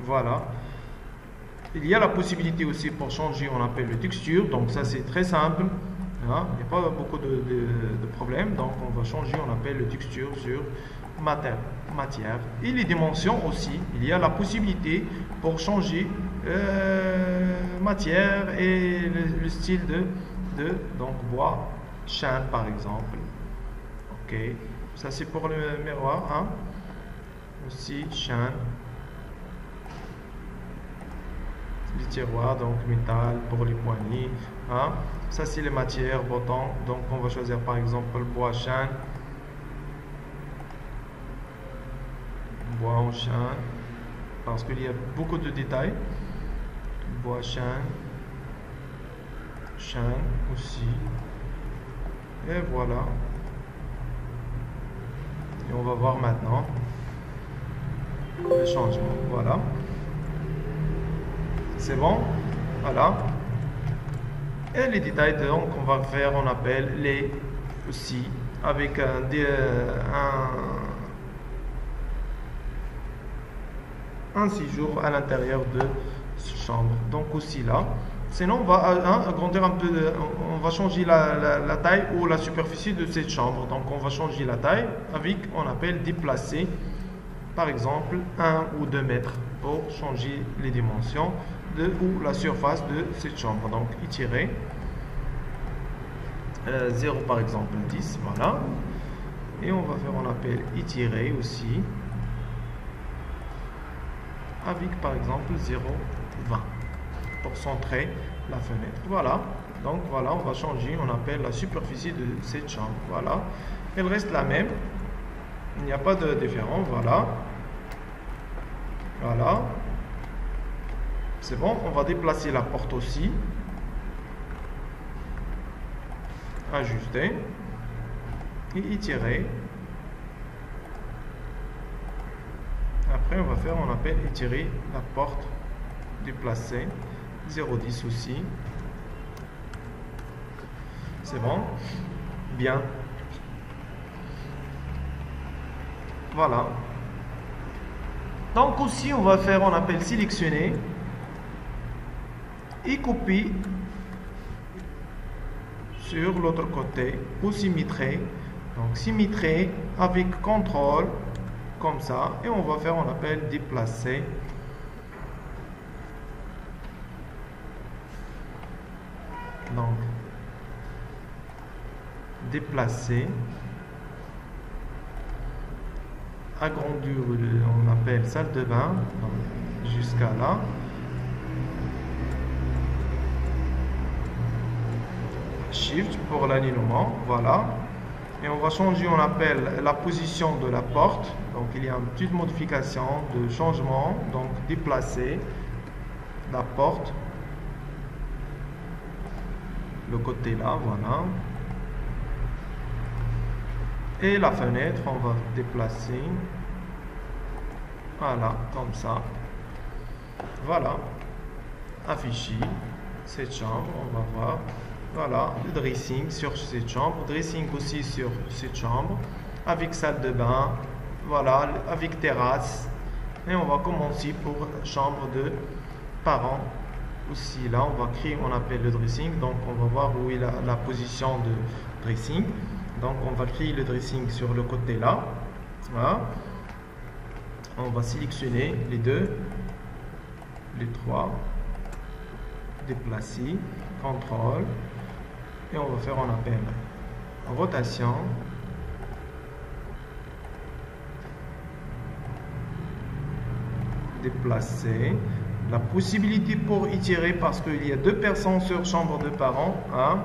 Voilà. Il y a la possibilité aussi pour changer, on appelle le texture. Donc ça c'est très simple. Hein? Il n'y a pas beaucoup de problèmes. Donc on va changer, on appelle le texture sur matière. Et les dimensions aussi. Il y a la possibilité pour changer matière et le style de donc bois, chêne par exemple. Ok. Ça c'est pour le miroir. Hein? Aussi chêne. Les tiroirs, donc métal pour les poignées, hein. Ça c'est les matières, boutons, donc on va choisir par exemple le bois chêne, bois en chêne, parce qu'il y a beaucoup de détails, bois chêne, chêne aussi, et voilà. Et on va voir maintenant le changement, voilà. C'est bon, voilà. Et les détails, donc, on va faire, on appelle les aussi, avec un séjour à l'intérieur de cette chambre. Donc aussi là. Sinon, on va agrandir un peu, on va changer la taille ou la superficie de cette chambre. Donc on va changer la taille avec, on appelle déplacer, par exemple, 1 ou 2 mètres pour changer les dimensions ou la surface de cette chambre. Donc étirer 0 par exemple 10, voilà. Et on va faire, on appelle étirer aussi avec par exemple 0,20 pour centrer la fenêtre. Voilà. Donc voilà, on va changer, on appelle la superficie de cette chambre. Voilà. Elle reste la même. Il n'y a pas de différence. Voilà. Voilà. C'est bon, on va déplacer la porte aussi. Ajuster. Et étirer. Après, on va faire, on appelle étirer la porte. Déplacer. 0,10 aussi. C'est bon. Bien. Voilà. Donc aussi, on va faire, on appelle sélectionner. Et copier sur l'autre côté ou symétrie. Donc symétrie avec contrôle comme ça, et on va faire, on appelle déplacer. Donc déplacer, agrandir, on appelle salle de bain jusqu'à là. Shift pour l'alignement, voilà. Et on va changer, on appelle la position de la porte. Donc il y a une petite modification de changement. Donc déplacer la porte, le côté là, voilà. Et la fenêtre, on va déplacer, voilà, comme ça. Voilà, afficher cette chambre, on va voir. Voilà, le dressing sur cette chambre, dressing aussi sur cette chambre, avec salle de bain, voilà, avec terrasse. Et on va commencer pour chambre de parents. Aussi là, on va créer, on appelle le dressing, donc on va voir où est la position de dressing. Donc on va créer le dressing sur le côté là. Voilà. On va sélectionner les deux, les trois, déplacer, contrôle. Et on va faire, on appelle rotation, déplacer, la possibilité pour étirer parce qu'il y a deux personnes sur chambre de parents, hein?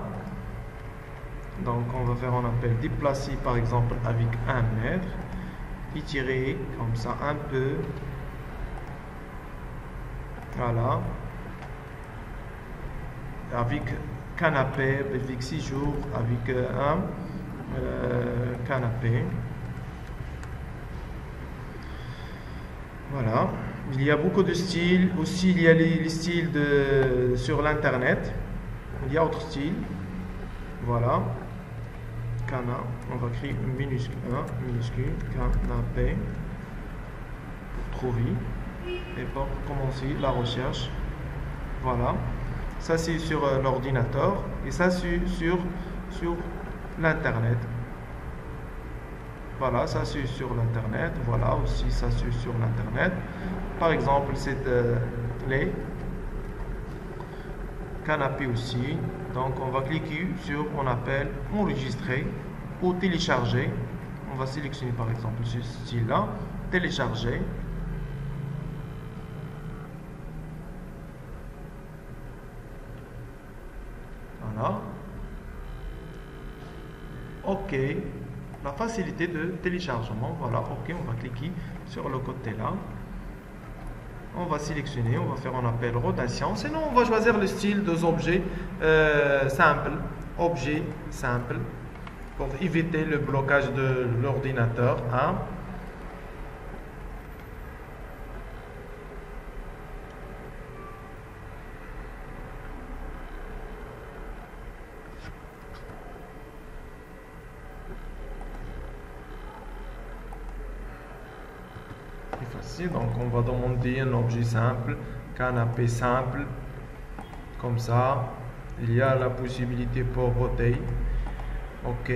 Donc on va faire, on appelle déplacer par exemple avec 1 mètre, étirer comme ça un peu, voilà, avec canapé, avec 6 jours, avec un canapé. Voilà. Il y a beaucoup de styles. Aussi, il y a les styles sur l'internet. Il y a autre style. Voilà. Cana. On va créer un minuscule canapé pour trouver et pour commencer la recherche. Voilà. Ça c'est sur l'ordinateur et ça c'est sur l'internet. Voilà, ça c'est sur l'internet. Voilà aussi, ça c'est sur l'internet. Par exemple, c'est les canapés aussi. Donc on va cliquer sur, on appelle enregistrer ou télécharger. On va sélectionner par exemple ce style là, télécharger. Voilà. OK. La facilité de téléchargement. Voilà. OK. On va cliquer sur le côté là. On va sélectionner. On va faire un appel rotation. Sinon, on va choisir le style des objets simples. Objets simples. Pour éviter le blocage de l'ordinateur. Hein. Facile, donc on va demander un objet simple, canapé simple, comme ça. Il y a la possibilité pour voter. OK.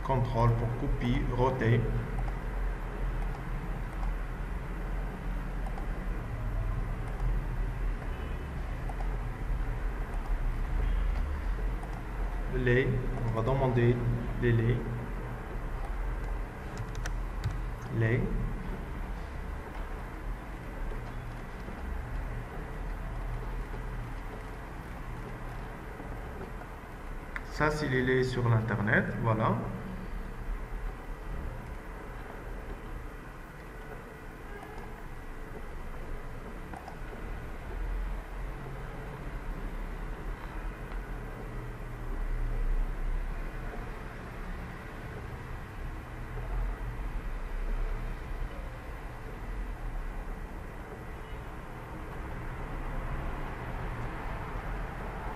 Contrôle pour copier, roter. Les, on va demander les laits. les. Ça, c'est les laits sur l'internet, voilà.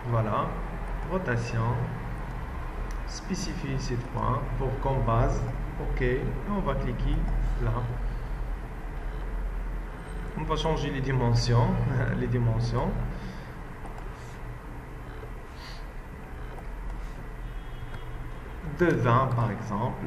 Voilà, rotation, spécifier de points pour comme base, ok, et on va cliquer là. On va changer les dimensions, de 20 par exemple.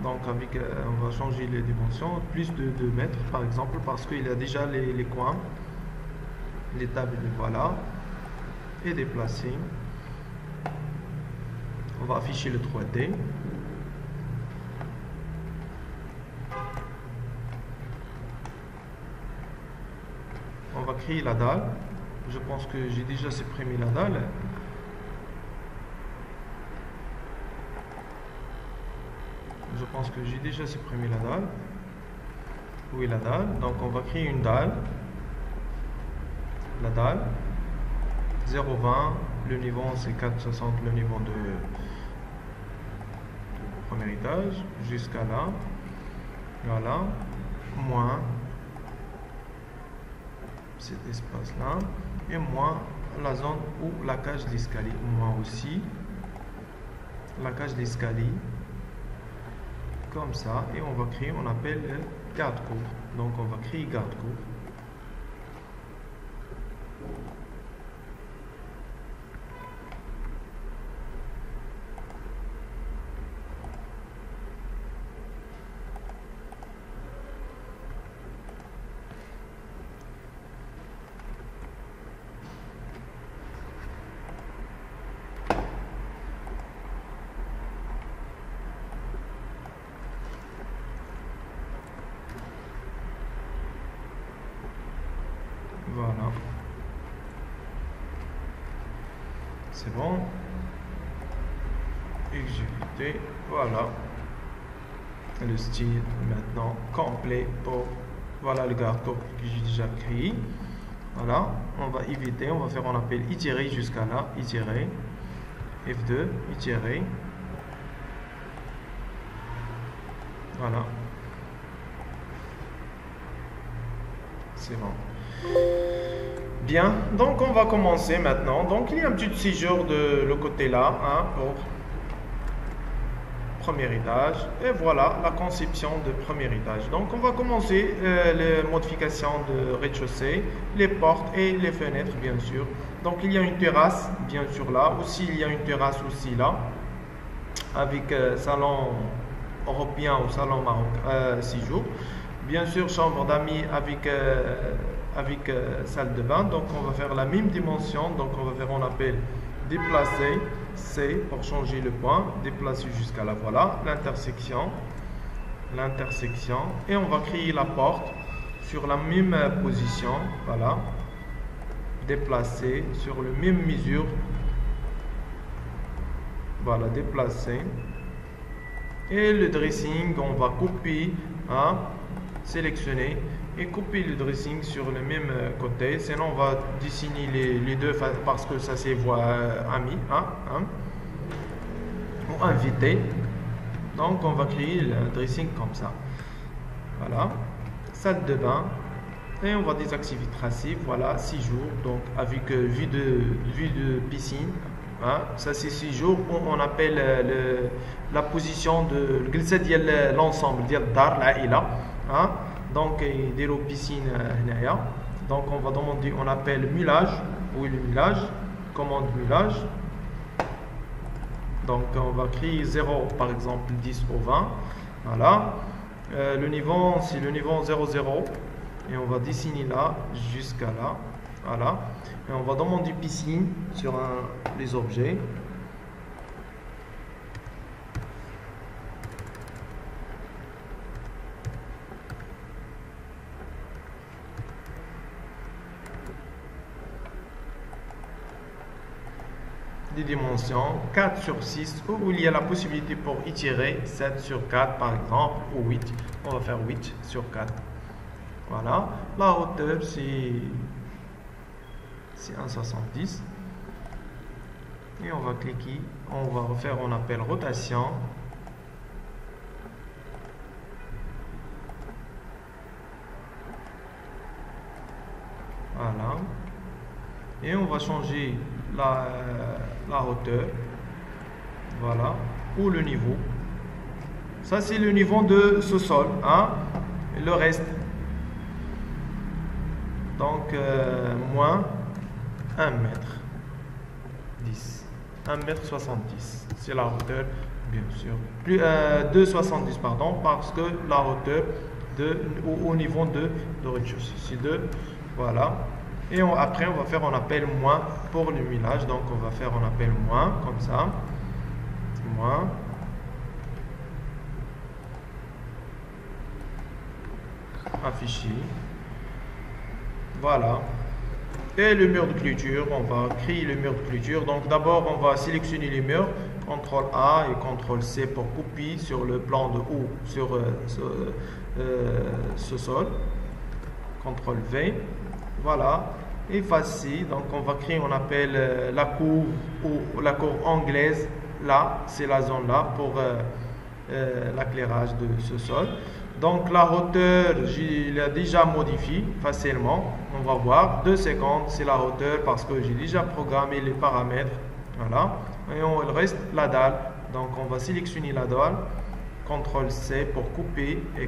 Donc on va changer les dimensions, plus de 2 mètres par exemple, parce qu'il y a déjà les coins, les tables, voilà, et déplacer. On va afficher le 3D. On va créer la dalle. Je pense que j'ai déjà supprimé la dalle. Je pense que j'ai déjà supprimé la dalle. Où est la dalle? Donc on va créer une dalle. La dalle 0,20, le niveau c'est 4,60, le niveau de premier étage jusqu'à là, voilà, moins cet espace là, et moins la zone où la cage d'escalier, moins aussi la cage d'escalier, comme ça, et on va créer, on appelle le garde-cour. Donc on va créer garde-cour. Voilà, c'est bon, exécuter, voilà, le style maintenant complet pour, voilà le garde-corps que j'ai déjà créé. Voilà, on va éviter, on va faire, on appelle itérer jusqu'à là, itérer, F2, itérer, voilà, c'est bon. Bien, donc on va commencer maintenant. Donc il y a un petit séjour de le côté là, hein, pour premier étage. Et voilà la conception de premier étage. Donc on va commencer les modifications de rez-de-chaussée, les portes et les fenêtres bien sûr. Donc il y a une terrasse bien sûr là. Aussi il y a une terrasse aussi là, avec salon européen ou salon marocain, séjour. Bien sûr chambre d'amis avec salle de bain. Donc on va faire la même dimension, donc on va faire, on appelle déplacer, C pour changer le point, déplacer jusqu'à là, voilà l'intersection, et on va créer la porte sur la même position, voilà, déplacer sur le même mesure, voilà, déplacer, et le dressing on va couper, hein, sélectionner et couper le dressing sur le même côté, sinon on va dessiner les deux parce que ça c'est voie ami, hein, ou invité. Donc on va créer le dressing comme ça, voilà, salle de bain, et on va désactiver tracé, voilà, 6 jours, donc avec vue de piscine, hein. Ça c'est 6 jours où on appelle la position de l'ensemble ديال الدار العائلة, hein. Donc il piscine هنايا. Donc on va demander, on appelle mulage, oui le mulage, commande mulage, Donc on va créer 0 par exemple 10 au 20. Voilà. Le niveau, c'est le niveau 0, 0. Et on va dessiner là jusqu'à là. Voilà. Et on va demander piscine sur les objets. Des dimensions 4 sur 6 où il y a la possibilité pour itérer 7 sur 4 par exemple ou 8. On va faire 8 sur 4. Voilà. La hauteur c'est 1,70 et on va cliquer. On va refaire, on appelle rotation. Voilà. Et on va changer la hauteur, voilà, ou le niveau. Ça c'est le niveau de ce sol, hein? Le reste, donc moins 1 mètre 10, 1 mètre 70, c'est la hauteur, bien sûr, plus 2,70 pardon, parce que la hauteur au niveau de rez-de-chaussée, c'est 2, voilà. Et après, on va faire, on appelle moins pour le millage. Donc, on va faire, on appelle moins, comme ça. Moins. Afficher. Voilà. Et le mur de clôture, on va créer le mur de clôture. Donc, d'abord, on va sélectionner les murs. CTRL A et CTRL C pour copier sur le plan de haut, sur ce sol. CTRL V. Voilà, effacer. Donc on va créer, on appelle la courbe ou la courbe anglaise. Là, c'est la zone là pour l'éclairage de ce sol. Donc la hauteur, je l'ai déjà modifié facilement. On va voir 2 secondes, c'est la hauteur parce que j'ai déjà programmé les paramètres. Voilà, et il reste la dalle. Donc on va sélectionner la dalle. CTRL C pour couper et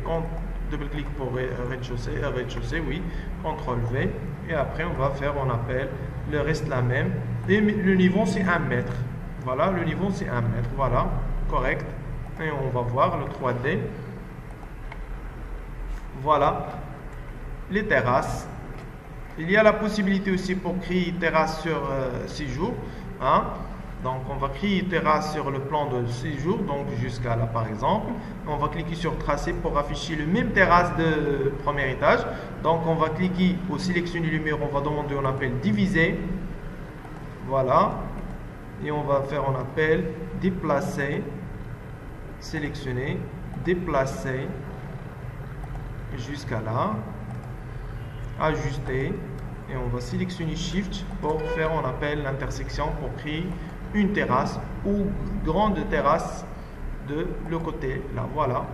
double-clic pour rez-de-chaussée, oui, CTRL V, et après on va faire, on appelle, le reste la même, et le niveau c'est 1 mètre, voilà, le niveau c'est 1 mètre, voilà, correct, et on va voir le 3D, voilà, les terrasses, il y a la possibilité aussi pour créer terrasse sur séjour, hein. Donc, on va créer une terrasse sur le plan de séjour, donc jusqu'à là par exemple. On va cliquer sur tracer pour afficher le même terrasse de premier étage. Donc, on va cliquer pour sélectionner le mur, on va demander, on appelle diviser. Voilà. Et on va faire, on appelle déplacer, sélectionner, déplacer jusqu'à là, ajuster. Et on va sélectionner Shift pour faire, on appelle l'intersection pour créer une terrasse ou grande terrasse de le côté là, voilà,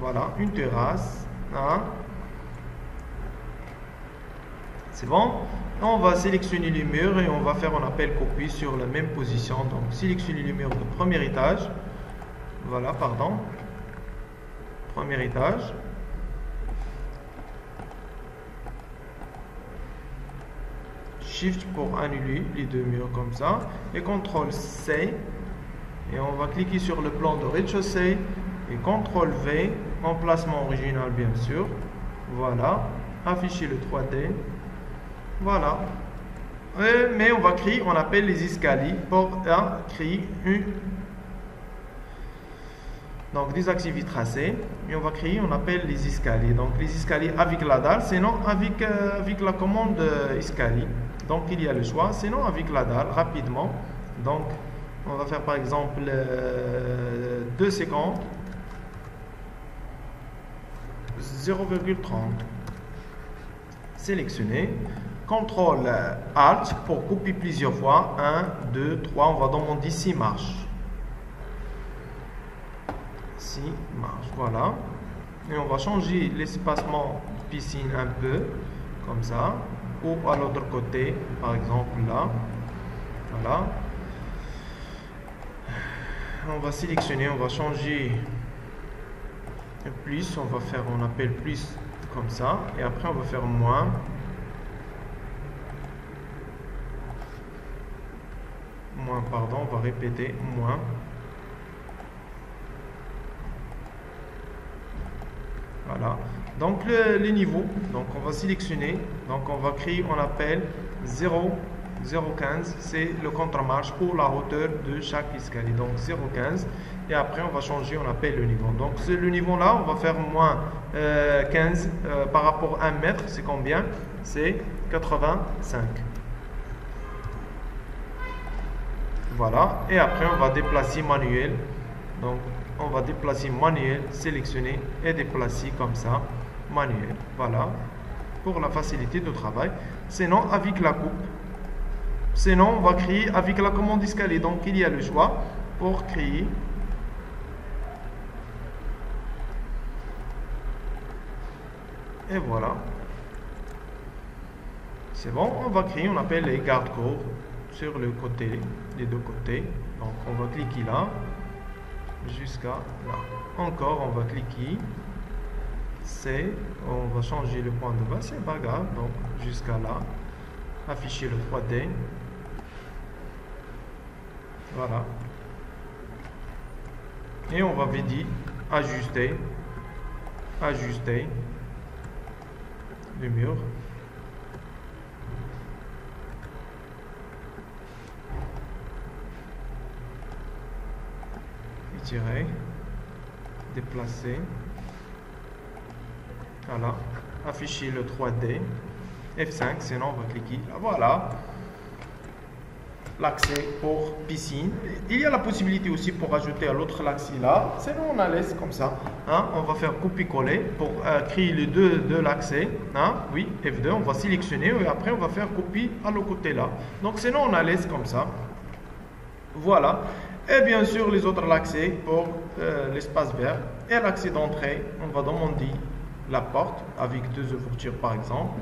voilà, une terrasse, hein. C'est bon. On va sélectionner les murs et on va faire, on appelle copie sur la même position. Donc sélectionner les murs de premier étage, voilà, pardon, premier étage. Shift pour annuler les deux murs comme ça et CTRL C et on va cliquer sur le plan de rez-de-chaussée et CTRL V, emplacement original bien sûr, voilà, afficher le 3D, voilà, mais on va créer, on appelle les escaliers pour créer une, donc désactiver tracé et on va créer, on appelle les escaliers, donc les escaliers avec la dalle, sinon avec la commande escalier. Donc il y a le choix, sinon avec la dalle, rapidement. Donc on va faire par exemple 2 secondes, 0,30. Sélectionner, CTRL ALT pour couper plusieurs fois, 1, 2, 3, on va demander 6 marches. 6 marches, voilà. Et on va changer l'espacement de piscine un peu, comme ça. Ou à l'autre côté, par exemple là, voilà. On va sélectionner, on va changer plus, on va faire, on appelle plus comme ça, et après on va faire moins, pardon, on va répéter, moins. Voilà. Donc les niveaux, donc on va sélectionner, donc on va créer, on appelle 0,015, c'est le contre-marche pour la hauteur de chaque escalier. Donc 0,15 et après on va changer, on appelle le niveau. Donc le niveau là, on va faire moins 15 par rapport à 1 mètre, c'est combien? C'est 85. Voilà, et après on va déplacer manuel. Donc on va déplacer manuel, sélectionner et déplacer comme ça, manuel. Voilà, pour la facilité de travail. Sinon, avec la coupe, sinon on va créer avec la commande escalier. Donc il y a le choix pour créer. Et voilà. C'est bon, on va créer, on appelle les garde-corps sur le côté, les deux côtés. Donc on va cliquer là, jusqu'à là. Encore, on va cliquer. C'est, on va changer le point de base, c'est pas grave. Donc jusqu'à là, afficher le 3D. Voilà. Et on va vider, ajuster le mur. Étirer, déplacer. Voilà, afficher le 3D, F5, sinon on va cliquer là. Voilà, l'accès pour piscine. Il y a la possibilité aussi pour ajouter à l'autre l'accès là, sinon on la laisse comme ça. Hein? On va faire copier-coller pour créer les deux de l'accès. Hein? Oui, F2, on va sélectionner et après on va faire copier à l'autre côté là. Donc sinon on la laisse comme ça. Voilà. Et bien sûr les autres l'accès pour l'espace vert et l'accès d'entrée. On va demander la porte avec 2 ouvertures par exemple.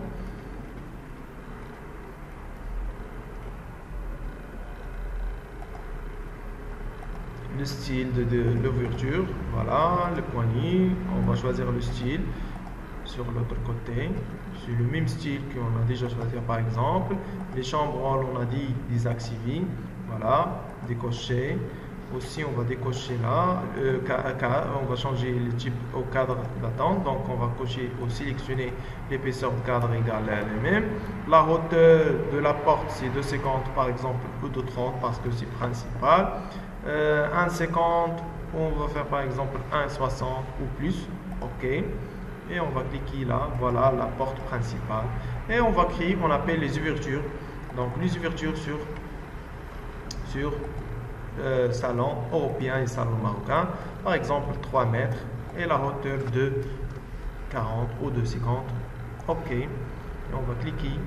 Le style de l'ouverture, voilà, le poignet, on va choisir le style sur l'autre côté, c'est le même style qu'on a déjà choisi par exemple. Les chambres, on a dit désactiver, voilà, décocher. Aussi, on va décocher là, on va changer le type au cadre d'attente. Donc, on va cocher ou sélectionner l'épaisseur de cadre égale à elle-même. La hauteur de la porte, c'est 2,50 par exemple ou 2,30 parce que c'est principal. 1,50, on va faire par exemple 1,60 ou plus. OK. Et on va cliquer là, voilà la porte principale. Et on va créer, on appelle les ouvertures. Donc, les ouvertures sur salon européen et salon marocain, par exemple 3 mètres et la hauteur de 40 ou de 50. OK, et on va cliquer,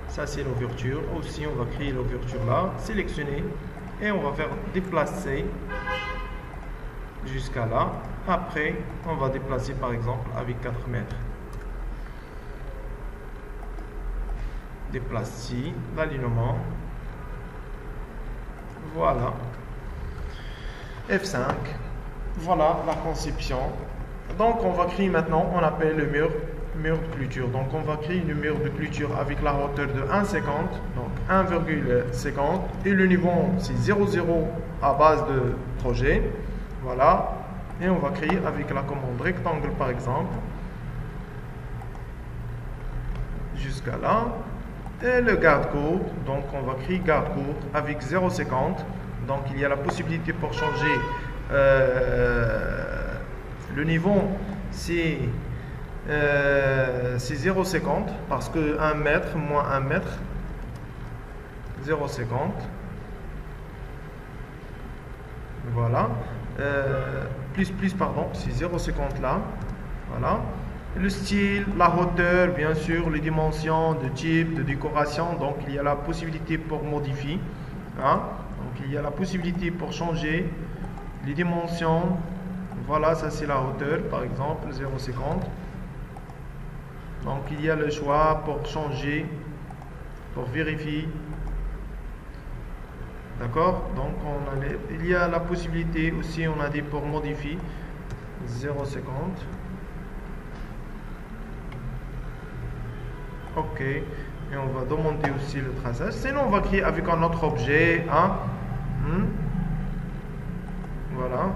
ça c'est l'ouverture. Aussi on va créer l'ouverture là, sélectionner et on va faire déplacer jusqu'à là. Après on va déplacer par exemple avec 4 mètres, déplacer l'alignement. Voilà, F5, voilà la conception. Donc on va créer maintenant, on appelle le mur de clôture. Donc on va créer le mur de clôture avec la hauteur de 1,50, donc 1,50 et le niveau c'est 0,0 à base de projet. Voilà, et on va créer avec la commande rectangle par exemple jusqu'à là. Et le garde-corps, donc on va créer garde-corps avec 0,50. Donc il y a la possibilité pour changer le niveau, c'est 0,50 parce que 1 mètre moins 1 mètre, 0,50. Voilà, plus pardon, c'est 0,50 là. Voilà. Le style, la hauteur, bien sûr, les dimensions de type, de décoration. Donc, il y a la possibilité pour modifier. Hein? Donc, il y a la possibilité pour changer les dimensions. Voilà, ça c'est la hauteur, par exemple, 0,50. Donc, il y a le choix pour changer, pour vérifier. D'accord? Donc, il y a la possibilité aussi, on a dit pour modifier, 0,50. OK, et on va demander aussi le traçage. Sinon, on va créer avec un autre objet. Hein? Voilà.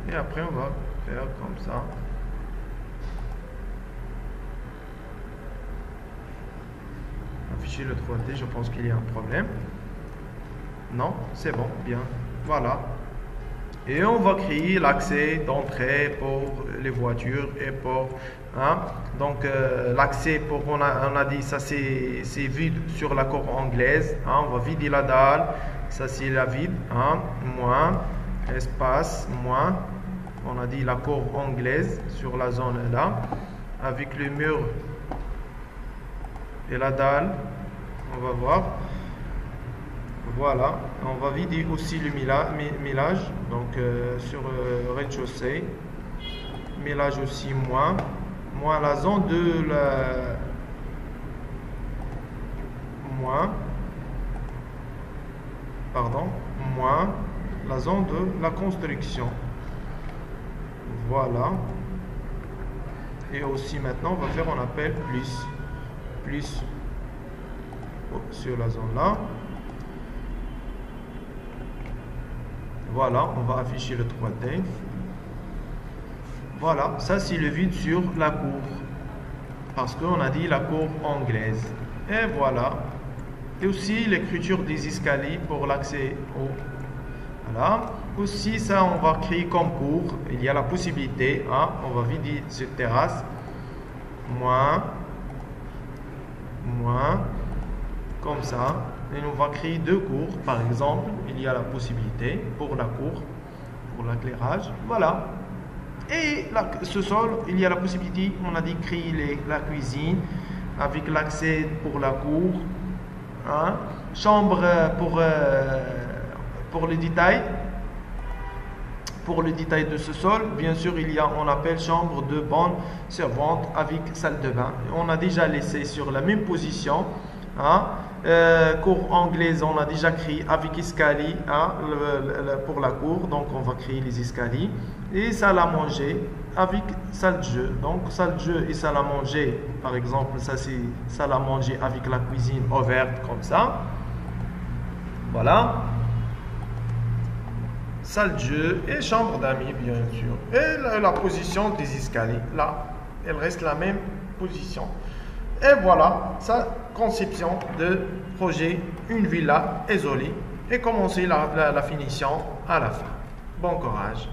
Et après, on va faire comme ça. Afficher le 3D, je pense qu'il y a un problème. Non, c'est bon, bien. Voilà. Et on va créer l'accès d'entrée pour les voitures et pour... donc, l'accès pour... On a dit, ça c'est vide sur la cour anglaise. On va vider la dalle. Ça c'est la vide. Moins. Espace. Moins. On a dit la cour anglaise sur la zone là. Avec le mur et la dalle. On va voir. Voilà, on va vider aussi le millage, donc sur rez-de-chaussée, millage aussi moins la zone de la moins la zone de la construction. Voilà, et aussi maintenant on va faire, on appelle plus sur la zone là. Voilà, on va afficher le 3D. Voilà, ça c'est le vide sur la cour. Parce qu'on a dit la cour anglaise. Et voilà. Et aussi l'écriture des escaliers pour l'accès au... Voilà. Aussi ça, on va créer comme cour. Il y a la possibilité. On va vider cette terrasse. Moins. Comme ça. Et on va créer deux cours, par exemple, il y a la possibilité pour la cour, pour l'éclairage, voilà. Et ce sol, il y a la possibilité, on a dit créer la cuisine avec l'accès pour la cour, chambre pour le détail. Pour le détail de ce sol, bien sûr, on appelle chambre de bonne servante avec salle de bain. On a déjà laissé sur la même position. Cour anglaise, on a déjà créé avec escalier pour la cour, donc on va créer les escaliers. Et salle à manger avec salle de jeu. Donc salle de jeu et salle à manger, par exemple, ça c'est salle à manger avec la cuisine ouverte comme ça. Voilà. Salle de jeu et chambre d'amis, bien sûr. Et la position des escaliers, là, elle reste la même position. Et voilà, sa conception de projet, une villa isolée, et commencer la finition à la fin. Bon courage.